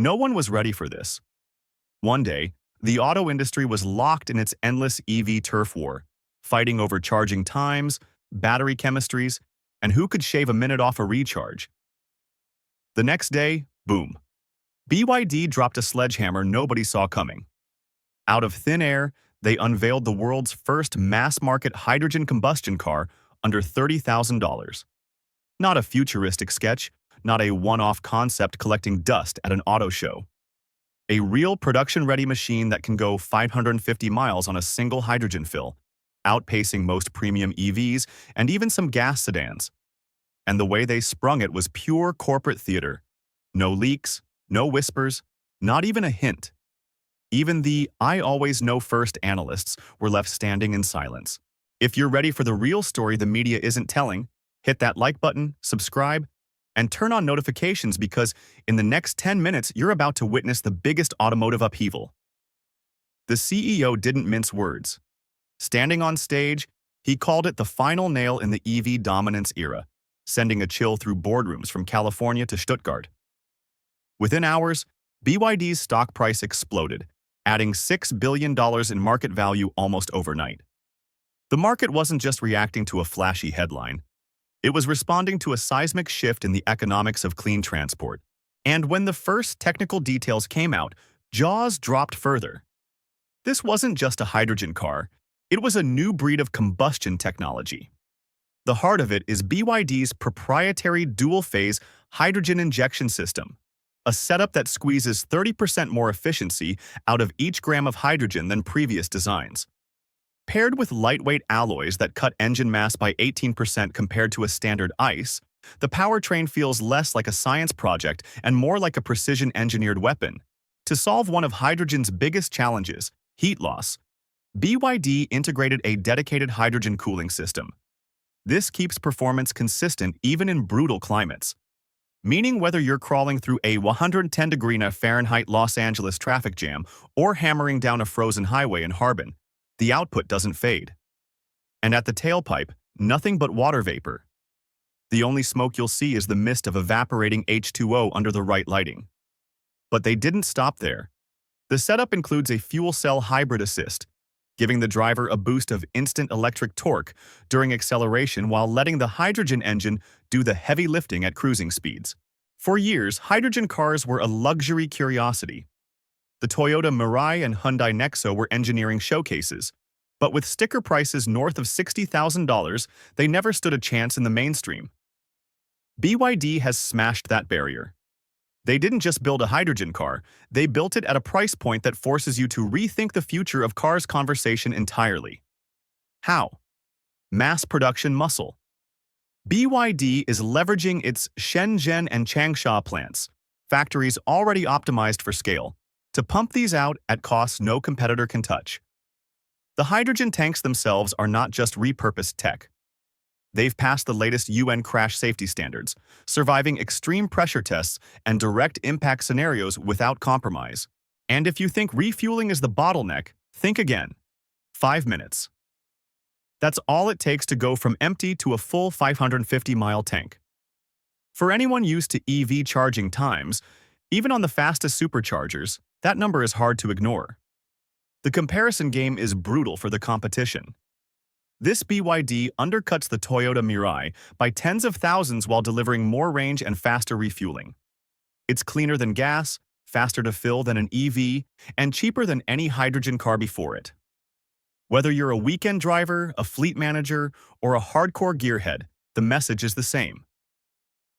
No one was ready for this. One day, the auto industry was locked in its endless EV turf war, fighting over charging times, battery chemistries, and who could shave a minute off a recharge. The next day, boom. BYD dropped a sledgehammer nobody saw coming. Out of thin air, they unveiled the world's first mass-market hydrogen combustion car under $30,000. Not a futuristic sketch, not a one-off concept collecting dust at an auto show. A real production-ready machine that can go 550 miles on a single hydrogen fill, outpacing most premium EVs and even some gas sedans. And the way they sprung it was pure corporate theater. No leaks, no whispers, not even a hint. Even the "I always know first" analysts were left standing in silence. If you're ready for the real story the media isn't telling, hit that like button, subscribe, and turn on notifications because in the next 10 minutes you're about to witness the biggest automotive upheaval. The CEO didn't mince words. Standing on stage, he called it the final nail in the EV dominance era, sending a chill through boardrooms from California to Stuttgart. Within hours, BYD's stock price exploded, adding $6 billion in market value almost overnight. The market wasn't just reacting to a flashy headline. It was responding to a seismic shift in the economics of clean transport. And when the first technical details came out, jaws dropped further. This wasn't just a hydrogen car, it was a new breed of combustion technology. The heart of it is BYD's proprietary dual-phase hydrogen injection system, a setup that squeezes 30% more efficiency out of each gram of hydrogen than previous designs. Paired with lightweight alloys that cut engine mass by 18% compared to a standard ICE, the powertrain feels less like a science project and more like a precision-engineered weapon. To solve one of hydrogen's biggest challenges, heat loss, BYD integrated a dedicated hydrogen cooling system. This keeps performance consistent even in brutal climates, meaning whether you're crawling through a 110-degree Fahrenheit Los Angeles traffic jam or hammering down a frozen highway in Harbin, the output doesn't fade. And at the tailpipe, nothing but water vapor. The only smoke you'll see is the mist of evaporating H2O under the right lighting. But they didn't stop there. The setup includes a fuel cell hybrid assist, giving the driver a boost of instant electric torque during acceleration while letting the hydrogen engine do the heavy lifting at cruising speeds. For years, hydrogen cars were a luxury curiosity. The Toyota Mirai and Hyundai Nexo were engineering showcases, but with sticker prices north of $60,000, they never stood a chance in the mainstream. BYD has smashed that barrier. They didn't just build a hydrogen car, they built it at a price point that forces you to rethink the future of cars conversation entirely. How? Mass production muscle. BYD is leveraging its Shenzhen and Changsha plants, factories already optimized for scale, to pump these out at costs no competitor can touch. The hydrogen tanks themselves are not just repurposed tech. They've passed the latest UN crash safety standards, surviving extreme pressure tests and direct impact scenarios without compromise. And if you think refueling is the bottleneck, think again. 5 minutes. That's all it takes to go from empty to a full 550-mile tank. For anyone used to EV charging times, even on the fastest superchargers, that number is hard to ignore. The comparison game is brutal for the competition. This BYD undercuts the Toyota Mirai by tens of thousands while delivering more range and faster refueling. It's cleaner than gas, faster to fill than an EV, and cheaper than any hydrogen car before it. Whether you're a weekend driver, a fleet manager, or a hardcore gearhead, the message is the same.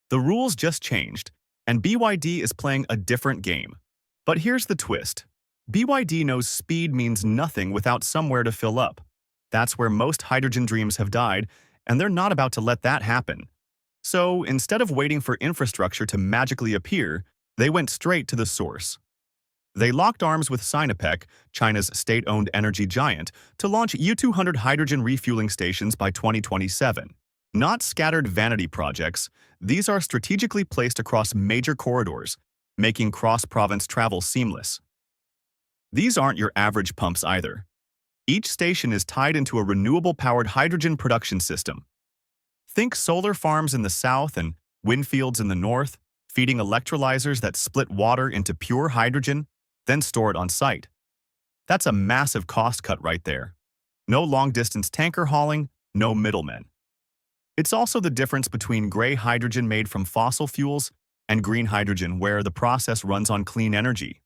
The rules just changed, and BYD is playing a different game. But here's the twist. BYD knows speed means nothing without somewhere to fill up. That's where most hydrogen dreams have died, and they're not about to let that happen. So instead of waiting for infrastructure to magically appear, they went straight to the source. They locked arms with Sinopec, China's state-owned energy giant, to launch U200 hydrogen refueling stations by 2027. Not scattered vanity projects, these are strategically placed across major corridors, making cross-province travel seamless. These aren't your average pumps either. Each station is tied into a renewable-powered hydrogen production system. Think solar farms in the south and wind fields in the north, feeding electrolyzers that split water into pure hydrogen, then store it on site. That's a massive cost cut right there. No long-distance tanker hauling, no middlemen. It's also the difference between gray hydrogen made from fossil fuels and green hydrogen where the process runs on clean energy.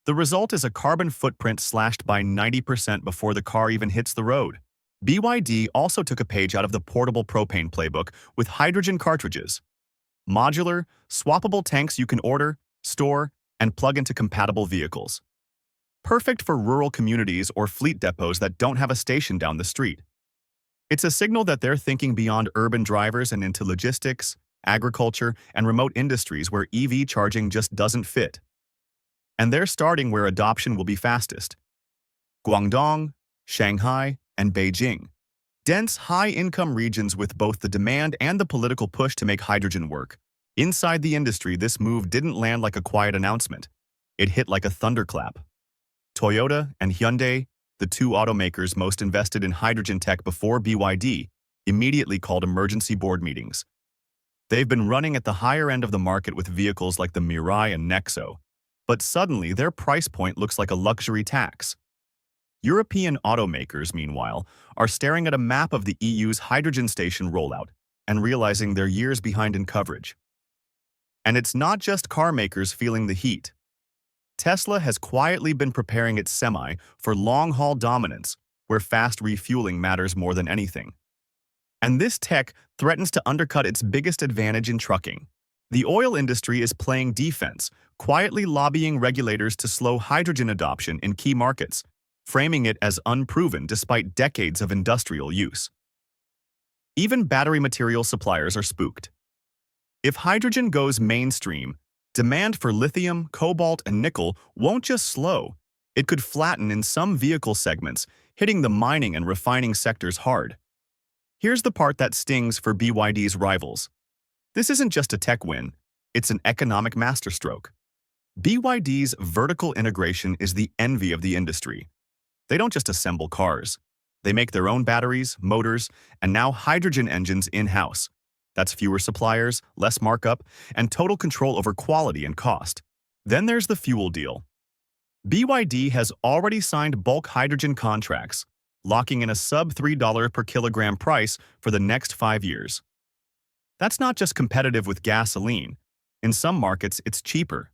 The result is a carbon footprint slashed by 90% before the car even hits the road. BYD also took a page out of the portable propane playbook with hydrogen cartridges. Modular, swappable tanks you can order, store, and plug into compatible vehicles. Perfect for rural communities or fleet depots that don't have a station down the street. It's a signal that they're thinking beyond urban drivers and into logistics, agriculture, and remote industries where EV charging just doesn't fit. And they're starting where adoption will be fastest. Guangdong, Shanghai, and Beijing. Dense, high-income regions with both the demand and the political push to make hydrogen work. Inside the industry, this move didn't land like a quiet announcement. It hit like a thunderclap. Toyota and Hyundai, the two automakers most invested in hydrogen tech before BYD, immediately called emergency board meetings. They've been running at the higher end of the market with vehicles like the Mirai and Nexo, but suddenly their price point looks like a luxury tax. European automakers, meanwhile, are staring at a map of the EU's hydrogen station rollout and realizing they're years behind in coverage. And it's not just car makers feeling the heat. Tesla has quietly been preparing its Semi for long-haul dominance, where fast refueling matters more than anything. And this tech threatens to undercut its biggest advantage in trucking. The oil industry is playing defense, quietly lobbying regulators to slow hydrogen adoption in key markets, framing it as unproven despite decades of industrial use. Even battery material suppliers are spooked. If hydrogen goes mainstream, demand for lithium, cobalt, and nickel won't just slow. It could flatten in some vehicle segments, hitting the mining and refining sectors hard. Here's the part that stings for BYD's rivals. This isn't just a tech win, it's an economic masterstroke. BYD's vertical integration is the envy of the industry. They don't just assemble cars. They make their own batteries, motors, and now hydrogen engines in-house. That's fewer suppliers, less markup, and total control over quality and cost. Then there's the fuel deal. BYD has already signed bulk hydrogen contracts, locking in a sub-$3 per kilogram price for the next 5 years. That's not just competitive with gasoline. In some markets, it's cheaper.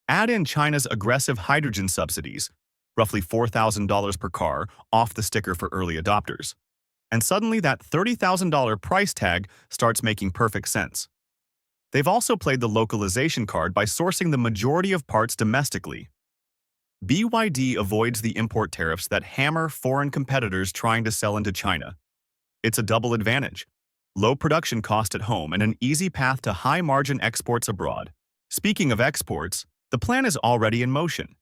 Add in China's aggressive hydrogen subsidies, roughly $4,000 per car, off the sticker for early adopters. And suddenly that $30,000 price tag starts making perfect sense. They've also played the localization card by sourcing the majority of parts domestically. BYD avoids the import tariffs that hammer foreign competitors trying to sell into China. It's a double advantage: low production cost at home and an easy path to high-margin exports abroad. Speaking of exports, the plan is already in motion.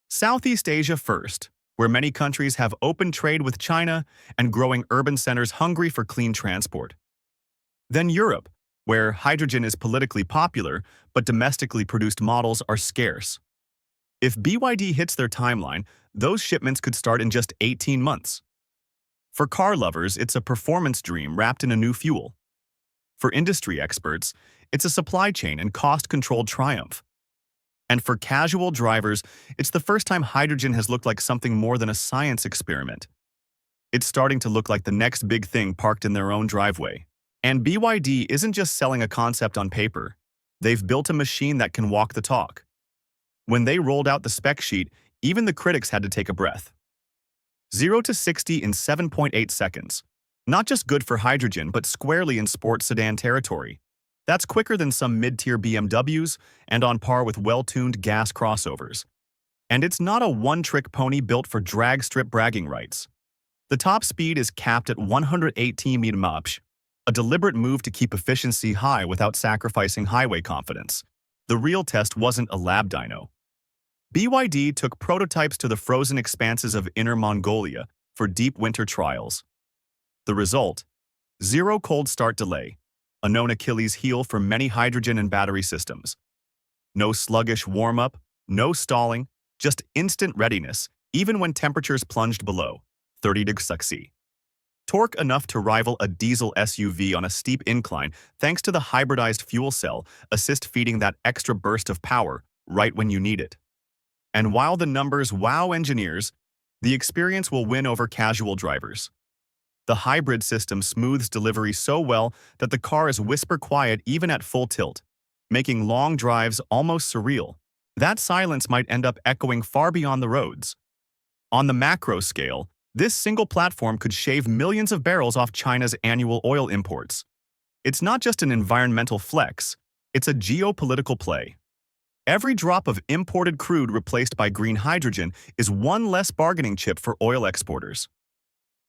Southeast Asia first, where many countries have open trade with China and growing urban centers hungry for clean transport. Then Europe, where hydrogen is politically popular, but domestically produced models are scarce. If BYD hits their timeline, those shipments could start in just 18 months. For car lovers, it's a performance dream wrapped in a new fuel. For industry experts, it's a supply chain and cost-controlled triumph. And for casual drivers, it's the first time hydrogen has looked like something more than a science experiment. It's starting to look like the next big thing parked in their own driveway. And BYD isn't just selling a concept on paper. They've built a machine that can walk the talk. When they rolled out the spec sheet, even the critics had to take a breath. 0 to 60 in 7.8 seconds. Not just good for hydrogen, but squarely in sports sedan territory. That's quicker than some mid-tier BMWs and on par with well-tuned gas crossovers. And it's not a one-trick pony built for drag strip bragging rights. The top speed is capped at 118 mph, a deliberate move to keep efficiency high without sacrificing highway confidence. The real test wasn't a lab dyno. BYD took prototypes to the frozen expanses of Inner Mongolia for deep winter trials. The result? Zero cold start delay, a known Achilles heel for many hydrogen and battery systems. No sluggish warm-up, no stalling, just instant readiness, even when temperatures plunged below 30 degrees Celsius. Torque enough to rival a diesel SUV on a steep incline thanks to the hybridized fuel cell assist feeding that extra burst of power right when you need it. And while the numbers wow engineers, the experience will win over casual drivers. The hybrid system smooths delivery so well that the car is whisper quiet even at full tilt, making long drives almost surreal. That silence might end up echoing far beyond the roads. On the macro scale, this single platform could shave millions of barrels off China's annual oil imports. It's not just an environmental flex, it's a geopolitical play. Every drop of imported crude replaced by green hydrogen is one less bargaining chip for oil exporters.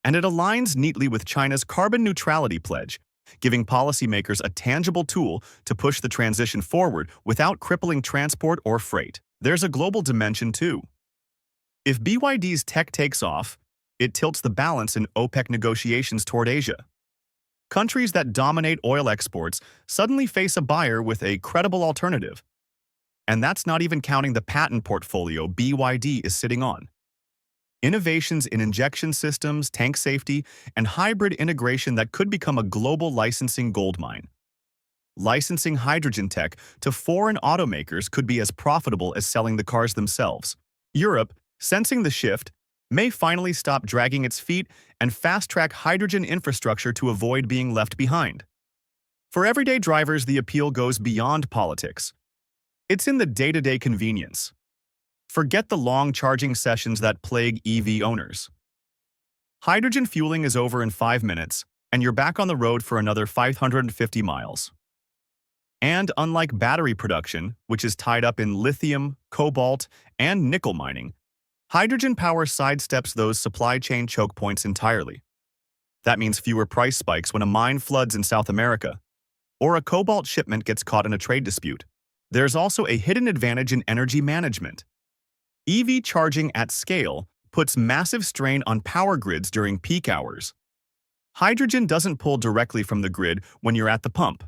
And it aligns neatly with China's carbon neutrality pledge, giving policymakers a tangible tool to push the transition forward without crippling transport or freight. There's a global dimension too. If BYD's tech takes off, it tilts the balance in OPEC negotiations toward Asia. Countries that dominate oil exports suddenly face a buyer with a credible alternative. And that's not even counting the patent portfolio BYD is sitting on. Innovations in injection systems, tank safety, and hybrid integration that could become a global licensing goldmine. Licensing hydrogen tech to foreign automakers could be as profitable as selling the cars themselves. Europe, sensing the shift, may finally stop dragging its feet and fast-track hydrogen infrastructure to avoid being left behind. For everyday drivers, the appeal goes beyond politics. It's in the day-to-day convenience. Forget the long charging sessions that plague EV owners. Hydrogen fueling is over in 5 minutes, and you're back on the road for another 550 miles. And unlike battery production, which is tied up in lithium, cobalt, and nickel mining, hydrogen power sidesteps those supply chain choke points entirely. That means fewer price spikes when a mine floods in South America, or a cobalt shipment gets caught in a trade dispute. There's also a hidden advantage in energy management. EV charging at scale puts massive strain on power grids during peak hours. Hydrogen doesn't pull directly from the grid when you're at the pump.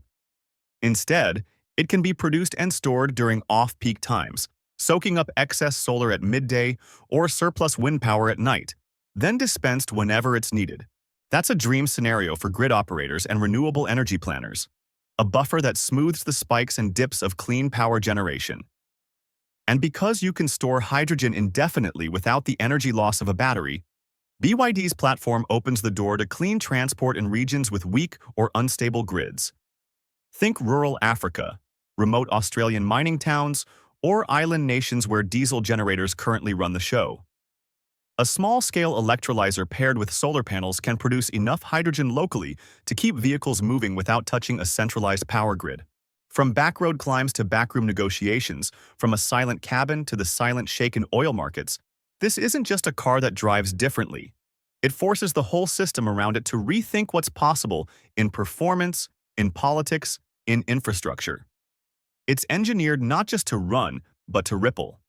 Instead, it can be produced and stored during off-peak times, soaking up excess solar at midday or surplus wind power at night, then dispensed whenever it's needed. That's a dream scenario for grid operators and renewable energy planners, a buffer that smooths the spikes and dips of clean power generation. And because you can store hydrogen indefinitely without the energy loss of a battery, BYD's platform opens the door to clean transport in regions with weak or unstable grids. Think rural Africa, remote Australian mining towns, or island nations where diesel generators currently run the show. A small-scale electrolyzer paired with solar panels can produce enough hydrogen locally to keep vehicles moving without touching a centralized power grid. From backroad climbs to backroom negotiations, from a silent cabin to the silent shake in oil markets, this isn't just a car that drives differently. It forces the whole system around it to rethink what's possible in performance, in politics, in infrastructure. It's engineered not just to run, but to ripple.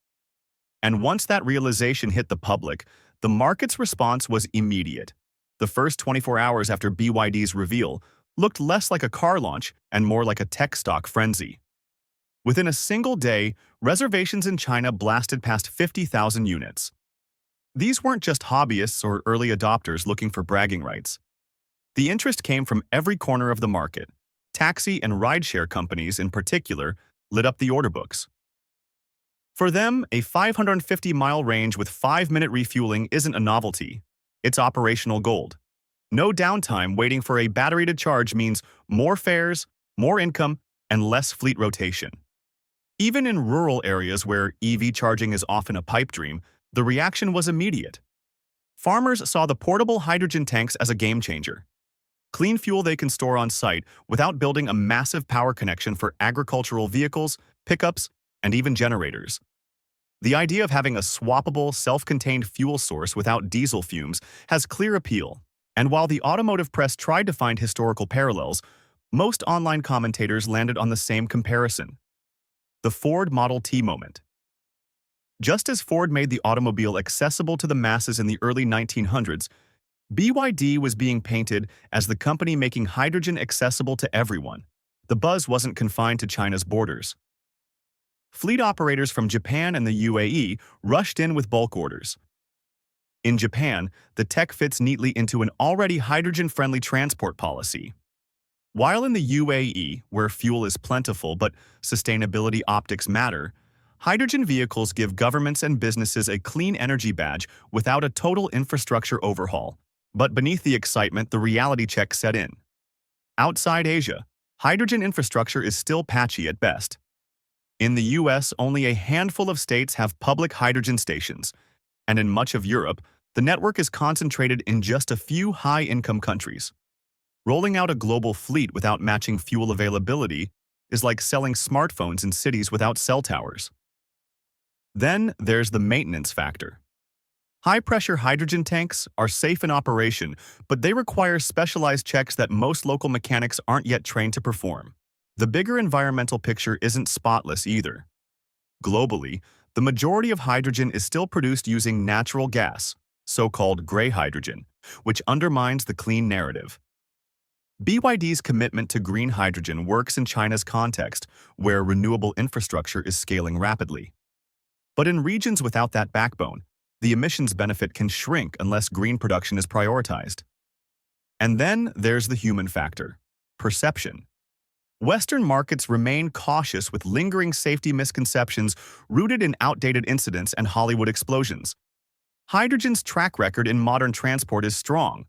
And once that realization hit the public, the market's response was immediate. The first 24 hours after BYD's reveal looked less like a car launch and more like a tech stock frenzy. Within a single day, reservations in China blasted past 50,000 units. These weren't just hobbyists or early adopters looking for bragging rights. The interest came from every corner of the market. Taxi and rideshare companies, in particular, lit up the order books. For them, a 550-mile range with 5-minute refueling isn't a novelty. It's operational gold. No downtime waiting for a battery to charge means more fares, more income, and less fleet rotation. Even in rural areas where EV charging is often a pipe dream, the reaction was immediate. Farmers saw the portable hydrogen tanks as a game changer. Clean fuel they can store on site without building a massive power connection for agricultural vehicles, pickups, and even generators. The idea of having a swappable, self-contained fuel source without diesel fumes has clear appeal. And while the automotive press tried to find historical parallels, most online commentators landed on the same comparison: the Ford Model T moment. Just as Ford made the automobile accessible to the masses in the early 1900s, BYD was being painted as the company making hydrogen accessible to everyone. The buzz wasn't confined to China's borders. Fleet operators from Japan and the UAE rushed in with bulk orders. In Japan, the tech fits neatly into an already hydrogen-friendly transport policy. While in the UAE, where fuel is plentiful but sustainability optics matter, hydrogen vehicles give governments and businesses a clean energy badge without a total infrastructure overhaul. But beneath the excitement, the reality check set in. Outside Asia, hydrogen infrastructure is still patchy at best. In the US, only a handful of states have public hydrogen stations, and in much of Europe, the network is concentrated in just a few high-income countries. Rolling out a global fleet without matching fuel availability is like selling smartphones in cities without cell towers. Then there's the maintenance factor. High-pressure hydrogen tanks are safe in operation, but they require specialized checks that most local mechanics aren't yet trained to perform. The bigger environmental picture isn't spotless either. Globally, the majority of hydrogen is still produced using natural gas, so-called gray hydrogen, which undermines the clean narrative. BYD's commitment to green hydrogen works in China's context, where renewable infrastructure is scaling rapidly. But in regions without that backbone, the emissions benefit can shrink unless green production is prioritized. And then there's the human factor, perception. Western markets remain cautious with lingering safety misconceptions rooted in outdated incidents and Hollywood explosions. Hydrogen's track record in modern transport is strong,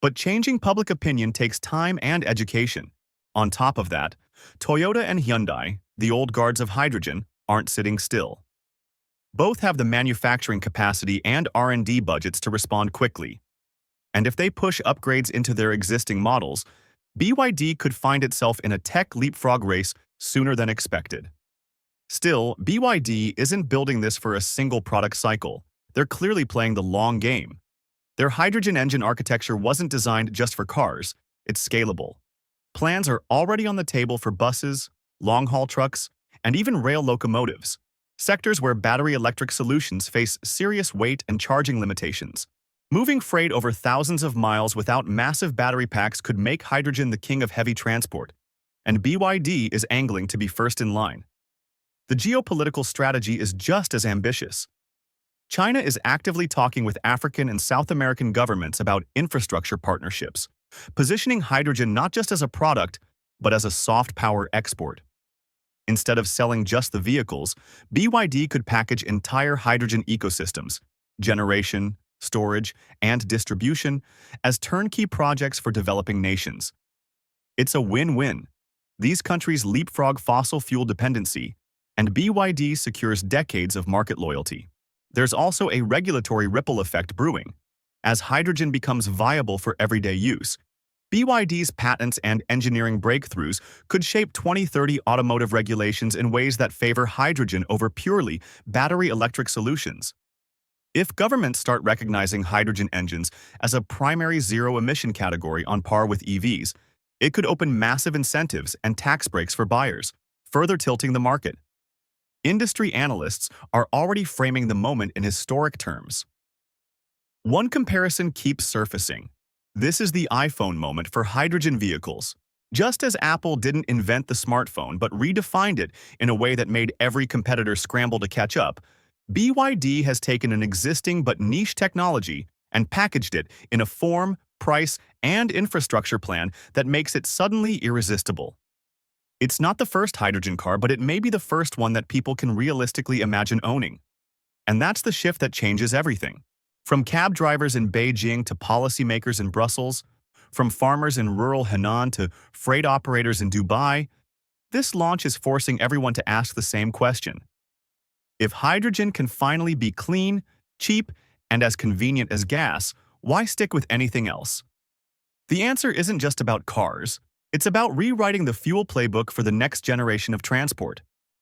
but changing public opinion takes time and education. On top of that, Toyota and Hyundai, the old guards of hydrogen, aren't sitting still. Both have the manufacturing capacity and R&D budgets to respond quickly. And if they push upgrades into their existing models, BYD could find itself in a tech leapfrog race sooner than expected. Still, BYD isn't building this for a single product cycle. They're clearly playing the long game. Their hydrogen engine architecture wasn't designed just for cars, it's scalable. Plans are already on the table for buses, long-haul trucks, and even rail locomotives, sectors where battery electric solutions face serious weight and charging limitations. Moving freight over thousands of miles without massive battery packs could make hydrogen the king of heavy transport, and BYD is angling to be first in line. The geopolitical strategy is just as ambitious. China is actively talking with African and South American governments about infrastructure partnerships, positioning hydrogen not just as a product, but as a soft power export. Instead of selling just the vehicles, BYD could package entire hydrogen ecosystems, generation, storage, and distribution, as turnkey projects for developing nations. It's a win-win. These countries leapfrog fossil fuel dependency, and BYD secures decades of market loyalty. There's also a regulatory ripple effect brewing. As hydrogen becomes viable for everyday use, BYD's patents and engineering breakthroughs could shape 2030 automotive regulations in ways that favor hydrogen over purely battery electric solutions. If governments start recognizing hydrogen engines as a primary zero-emission category on par with EVs, it could open massive incentives and tax breaks for buyers, further tilting the market. Industry analysts are already framing the moment in historic terms. One comparison keeps surfacing. This is the iPhone moment for hydrogen vehicles. Just as Apple didn't invent the smartphone but redefined it in a way that made every competitor scramble to catch up, BYD has taken an existing but niche technology and packaged it in a form, price, and infrastructure plan that makes it suddenly irresistible. It's not the first hydrogen car, but it may be the first one that people can realistically imagine owning. And that's the shift that changes everything. From cab drivers in Beijing to policymakers in Brussels, from farmers in rural Henan to freight operators in Dubai, this launch is forcing everyone to ask the same question. If hydrogen can finally be clean, cheap, and as convenient as gas, why stick with anything else? The answer isn't just about cars. It's about rewriting the fuel playbook for the next generation of transport.